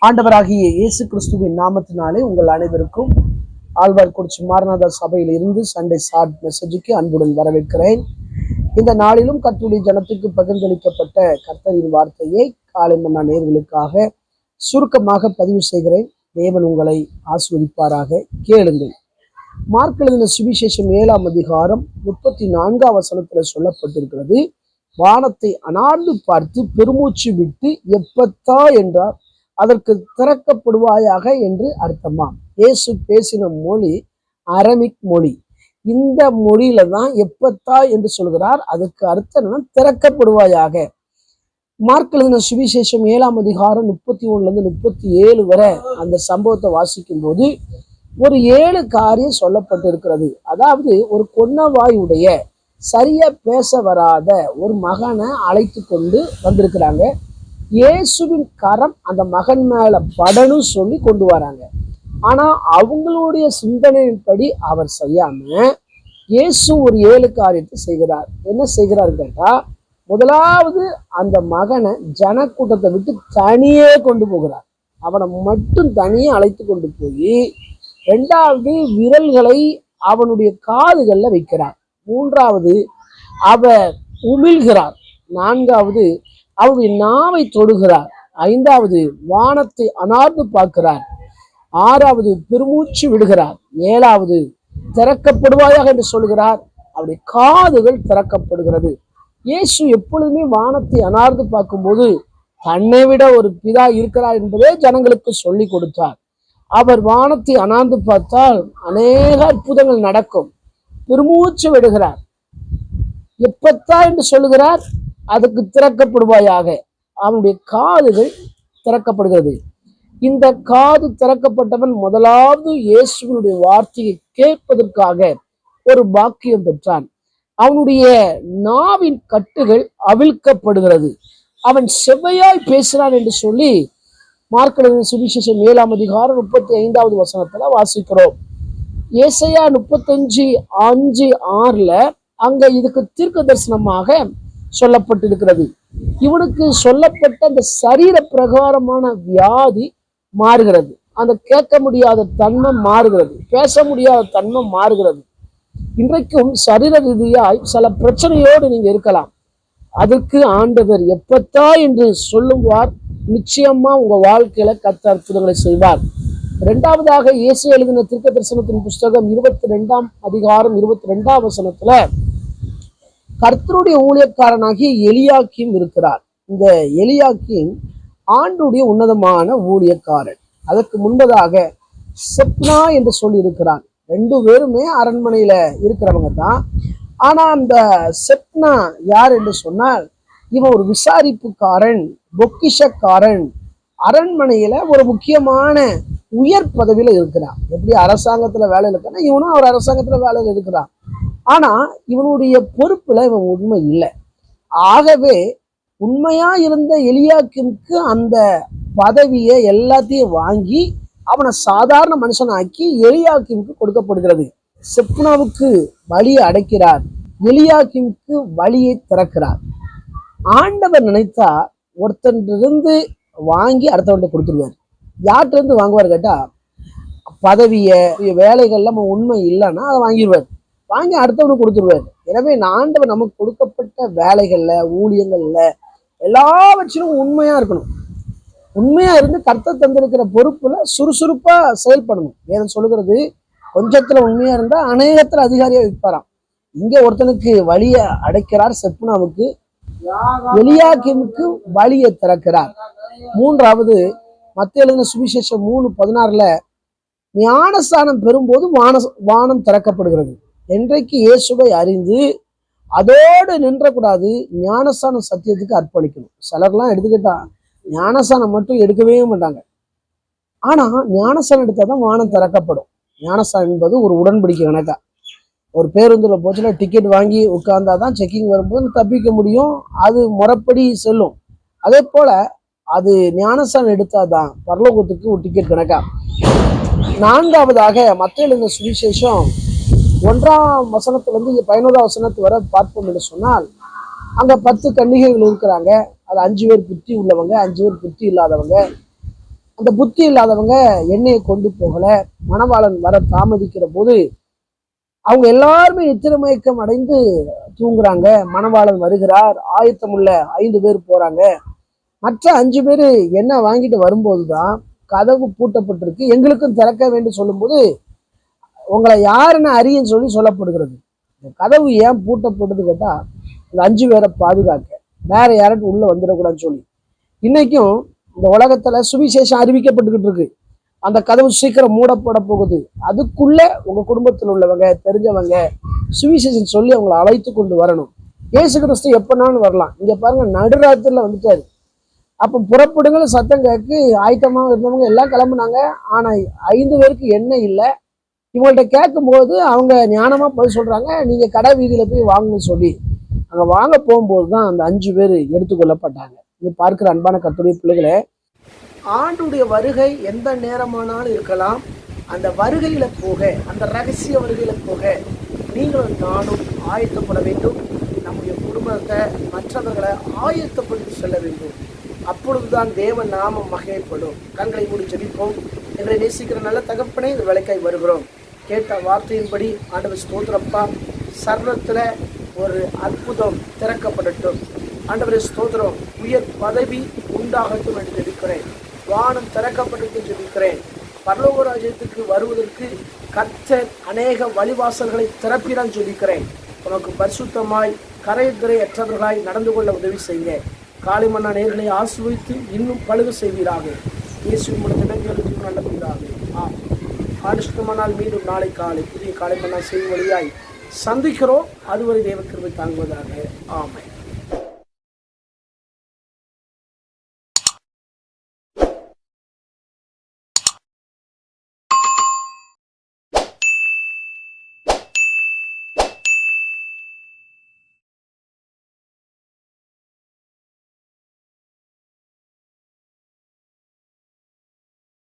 ஆண்டவராகிய இயேசு கிறிஸ்துவின் நாமத்தினாலே உங்கள் அனைவருக்கும் ஆழ்வார்குறிச்சி மாரநாத சபையில் இருந்து சண்டே ஷார்ட் மெசேஜுக்கு அன்புடன் வரவேற்கிறேன். இந்த நாளிலும் கர்த்தருடைய ஜனத்துக்கு பகிர்ந்தளிக்கப்பட்ட கர்த்தரின் வார்த்தையை காலை மன்னா நேயர்களுக்காக சுருக்கமாக பதிவு செய்கிறேன். தேவன் உங்களை ஆசீர்வதிப்பாராக. கேளுங்கள். மார்க் எழுதின சுவிசேஷம் 7ஆம் அதிகாரம் 34ஆம் வசனத்தில் சொல்லப்பட்டிருக்கிறது. வானத்தை அனார்ந்து பார்த்து பெருமூச்சு விட்டு எப்பத்தா என்றார், அதற்கு திறக்கப்படுவாயாக என்று அர்த்தமாம். இயேசு பேசின மொழி அரமிக் மொழி. இந்த மொழியில தான் எப்பத்தா என்று சொல்கிறார். அதுக்கு அர்த்தம் என்னன்னா திறக்கப்படுவாயாக. மார்க் எழுதின சுவிசேஷம் 7ஆம் அதிகாரம் 31 37 வரை அந்த சம்பவத்தை வாசிக்கும் போது ஒரு 7 காரியம் சொல்லப்பட்டு இருக்கிறது. அதாவது ஒரு கொன்னவாயுடைய சரியா பேச வராத ஒரு மகனை அழைத்து கொண்டு வந்திருக்கிறாங்க. இயேசுவின் கரம் அந்த மகன் மேல படணும் சொல்லி கொண்டு வராங்க. ஆனா அவங்களுடைய சிந்தனையின்படி அவர் செய்யாம இயேசு ஒரு 7 காரியத்தை செய்கிறார். என்ன செய்கிறார் கேட்டா, முதலாவது அந்த மகனை ஜனக்கூட்டத்தை விட்டு தனியே கொண்டு போகிறார். அவனை மட்டும் தனியே அழைத்து கொண்டு போய் 2வது விரல்களை அவனுடைய காதுகள்ல வைக்கிறார். 3வது அவர் உமிழ்கிறார். 4வது அவருடைய நாவை தொடுகிறார். 5வது வானத்தை அனார்ந்து பார்க்கிறார். 6வது பெருமூச்சு விடுகிறார். 7வது திறக்கப்படுவாயாக என்று சொல்கிறார். அவருடைய காதுகள் திறக்கப்படுகிறது. இயேசு எப்பொழுதுமே வானத்தை அனார்ந்து பார்க்கும்போது தன்னை விட ஒரு பிதா இருக்கிறார் என்பதே ஜனங்களுக்கு சொல்லி கொடுத்தார். அவர் வானத்தை அனார்ந்து பார்த்தால் அநேக அற்புதங்கள் நடக்கும். பெருமூச்சு விடுகிறார். எப்பத்தா என்று சொல்லுகிறார், அதுக்கு திறக்கப்படுவாயாக. அவனுடைய காதுகள் திறக்கப்படுகிறது. இந்த காது திறக்கப்பட்டவன் முதலாவது இயேசுவினுடைய வார்த்தையை கேட்பதற்காக ஒரு பாக்கியம் பெற்றான். அவனுடைய நாவின் கட்டுகள் அவிழ்க்கப்படுகிறது. அவன் செவ்வையாய் பேசுகிறான் என்று சொல்லி மார்க் எழுதின சுவிசேஷம் 7ஆம் அதிகாரம் 35வது வசனத்துல வாசிக்கிறோம். ஏசாயா 35:5-6 அங்க இதுக்கு தீர்க்க தரிசனமாக சொல்லப்பட்டிருக்கிறது. இவனுக்கு சொல்லப்பட்ட அந்த சரீர பிரகாரமான வியாதி மாறுகிறது. அந்த கேட்க முடியாத தன்மை மாறுகிறது. பேச முடியாத தன்மை மாறுகிறது. இன்றைக்கும் சரீர ரீதியாய் சில பிரச்சனையோடு நீங்க இருக்கலாம். அதற்கு ஆண்டவர் எப்பத்தா என்று சொல்லுவார். நிச்சயமா உங்க வாழ்க்கையில கர்த்தர் அற்புதங்களை செய்வார். 2வதாக இயேசு எழுதின தீர்க்க தரிசனத்தின் புஸ்தகம் 22ஆம் அதிகாரம் 22ஆம் வசனத்துல கர்த்தருடைய ஊழியக்காரனாகிய எலியாக்கீம் இருக்கிறார். இந்த எலியாக்கீம் ஆண்டுடைய உன்னதமான ஊழியக்காரன். அதற்கு முன்பதாக செப்னா என்று சொல்லி இருக்கிறான். 2 பேருமே அரண்மனையில இருக்கிறவங்க தான். ஆனா அந்த செப்னா யார் என்று சொன்னால், இவன் ஒரு விசாரிப்புக்காரன், பொக்கிஷக்காரன். அரண்மனையில ஒரு முக்கியமான உயர் பதவியில இருக்கிறான். எப்படி அரசாங்கத்துல வேலையில் இருக்கான்னா இவனும் ஒரு அரசாங்கத்துல வேலையில் இருக்கிறான். ஆனா இவனுடைய பொறுப்புல இவன் உண்மை இல்லை. ஆகவே உண்மையா இருந்த எலியாக்கீமுக்கு அந்த பதவியை எல்லாத்தையும் வாங்கி அவனை சாதாரண மனுஷனாக்கி எலியாக்கீமுக்கு கொடுக்கப்படுகிறது. செப்னாவுக்கு வழியை அடைக்கிறார், எலியாக்கீமுக்கு வழியை திறக்கிறார். ஆண்டவர் நினைத்தா ஒருத்தன்றிருந்து வாங்கி அடுத்தவன்கிட்ட கொடுத்துருவார். யார்கிட்ட இருந்து வாங்குவார் கேட்டா, பதவியை வேலைகள்ல நம்ம உண்மை இல்லைன்னா அதை வாங்கிடுவார். வாங்கி அடுத்தவனுக்கு கொடுத்துருவார். எனவே ஆண்டவர் நமக்கு கொடுக்கப்பட்ட வேலைகள்ல ஊழியங்கள்ல எல்லாவற்றிலும் உண்மையா இருக்கணும். உண்மையா இருந்து கர்த்தர் தந்திருக்கிற பொறுப்புல சுறுசுறுப்பா செயல்படணும். வேதம் சொல்லுகிறது, கொஞ்சத்துல உண்மையா இருந்தா அநேகத்துல அதிகாரியா வைப்பாராம். இங்க ஒருத்தனுக்கு வழியை அடைக்கிறார் செப்னாவுக்கு, எலியாக்கீமுக்கு வழியை திறக்கிறார். 3வது மத்தேயு எழுதின சுவிசேஷம் 3:16 ஞானஸ்தானம் பெறும்போது வானம் திறக்கப்படுகிறது. என்றைக்கு இயேசுவை அறிந்து அதோடு நின்றக்கூடாது, ஞானஸ்தானம் சத்தியத்துக்கு அர்ப்பணிக்கணும். சிலர்லாம் எடுத்துக்கிட்டா ஞானஸ்தானம் மட்டும் எடுக்கவே மாட்டாங்க. ஆனா ஞானஸ்தானம் எடுத்தாதான் வானம் திறக்கப்படும். ஞானஸ்தானம் என்பது ஒரு உடன்படிக்கை கணக்கா. ஒரு பேருந்துல போச்சுன்னா டிக்கெட் வாங்கி உட்கார்ந்தாதான் செக்கிங் வரும்போது தப்பிக்க முடியும். அது முறைப்படி செல்லும். அதே போல அது ஞானஸ்தானம் எடுத்தாதான் பரலோகத்துக்கு ஒரு டிக்கெட் கணக்கா. 4வதாக மத்தேயு எழுதின சுவிசேஷம் 1ஆம் வசனத்திலிருந்து 11ஆம் வசனத்து வரை பார்ப்போம் என்று சொன்னால், அங்க 10 கன்னிகைகள் இருக்கிறாங்க. அது 5 பேர் புத்தி உள்ளவங்க, 5 பேர் புத்தி இல்லாதவங்க. அந்த புத்தி இல்லாதவங்க எண்ணெயை கொண்டு போகல. மணவாளன் வர தாமதிக்கிற போது அவங்க எல்லாருமே நித்திர மயக்கம் அடைந்து தூங்குறாங்க. மணவாளன் வருகிறார், ஆயத்தமுள்ள 5 பேர் போறாங்க. மற்ற 5 பேர் என்ன வாங்கிட்டு வரும்போதுதான் கதவு பூட்டப்பட்டிருக்கு, எங்களுக்கும் திறக்க வேண்டும் சொல்லும்போது உங்களை யாருன்னு அறியன்னு சொல்லப்படுகிறது. இந்த கதவு ஏன் பூட்டப்பட்டது கேட்டா, இந்த 5 பேரை பாதுகாக்க, வேற யார்ட்டும் உள்ள வந்துடக்கூடாதுன்னு சொல்லி. இன்னைக்கும் இந்த உலகத்துல சுவிசேஷம் அறிவிக்கப்பட்டுக்கிட்டு இருக்கு. அந்த கதவு சீக்கிரம் மூடப்பட போகுது. அதுக்குள்ள உங்க குடும்பத்தில் உள்ளவங்க, தெரிஞ்சவங்க சுவிசேஷம் சொல்லி அவங்களை அழைத்து கொண்டு வரணும். இயேசு கிறிஸ்து எப்பனாலும் வரலாம். இங்க பாருங்க, நடுராத்திரில வந்துட்டாரு. அப்ப புறப்படுங்கள் சத்தம் கேட்கு ஆயத்தமாக இருந்தவங்க எல்லாம் கிளம்புனாங்க. ஆனா 5 பேருக்கு எண்ணெய் இல்லை. இவங்கள்ட்ட கேட்கும் போது அவங்க ஞானமா பதில் சொல்றாங்க, நீங்க கடை வீதியில போய் வாங்கன்னு சொல்லி. அங்க வாங்க போகும்போதுதான் அந்த 5 பேர் எடுத்துக்கொள்ளப்பட்டாங்க. இது பார்க்கிற அன்பான கர்த்தருடைய பிள்ளைகளே, ஆண்டுடைய வருகை எந்த நேரமானாலும் இருக்கலாம். அந்த வருகையில போக, அந்த ரகசிய வருகையில போக நீங்களும் நானும் ஆயத்தப்பட வேண்டும். நம்முடைய குடும்பத்தை, மற்றவர்களை ஆயத்தப்படுத்தி செல்ல வேண்டும். அப்பொழுதுதான் தேவ நாமம் மகிமைப்படும். கண்களை மூடி ஜெபிப்போம். எங்களை நேசிக்கிற நல்ல தகப்பனே, இந்த வேலைக்காய் வருகிறோம். கேட்ட வார்த்தையின்படி ஆண்டவர் ஸ்தோத்திரப்பா, சர்வத்துல ஒரு அற்புதம் திறக்கப்படட்டும். ஆண்டவரே ஸ்தோத்திரம், உயர் பதவி உண்டாகட்டும் என்று ஜெபிக்கிறேன். வானம் திறக்கப்பட்டு ஜெபிக்கிறேன். பரலோக ராஜ்யத்துக்கு வருவதற்கு கர்த்தர் அநேக வழிவாசல்களை திறப்பிடான் ஜெபிக்கிறேன். உனக்கு பரிசுத்தமாய் கரையற்றவர்களாய் நடந்து கொள்ள உதவி செய்ய காலை மன்னா நேர்களை ஆசிர்வதித்து இன்னும் பழுக செய்வீராக. இயேசு இடங்களுக்கு நல்லதாக. ஆடிஷ்டமானால் மீண்டும் நாளை காலை புதிய காலை மன்னா செய்யும் வழியாய் சந்திக்கிறோம். அதுவரை தேவ கிருபை தாங்குவதாக. ஆமென்.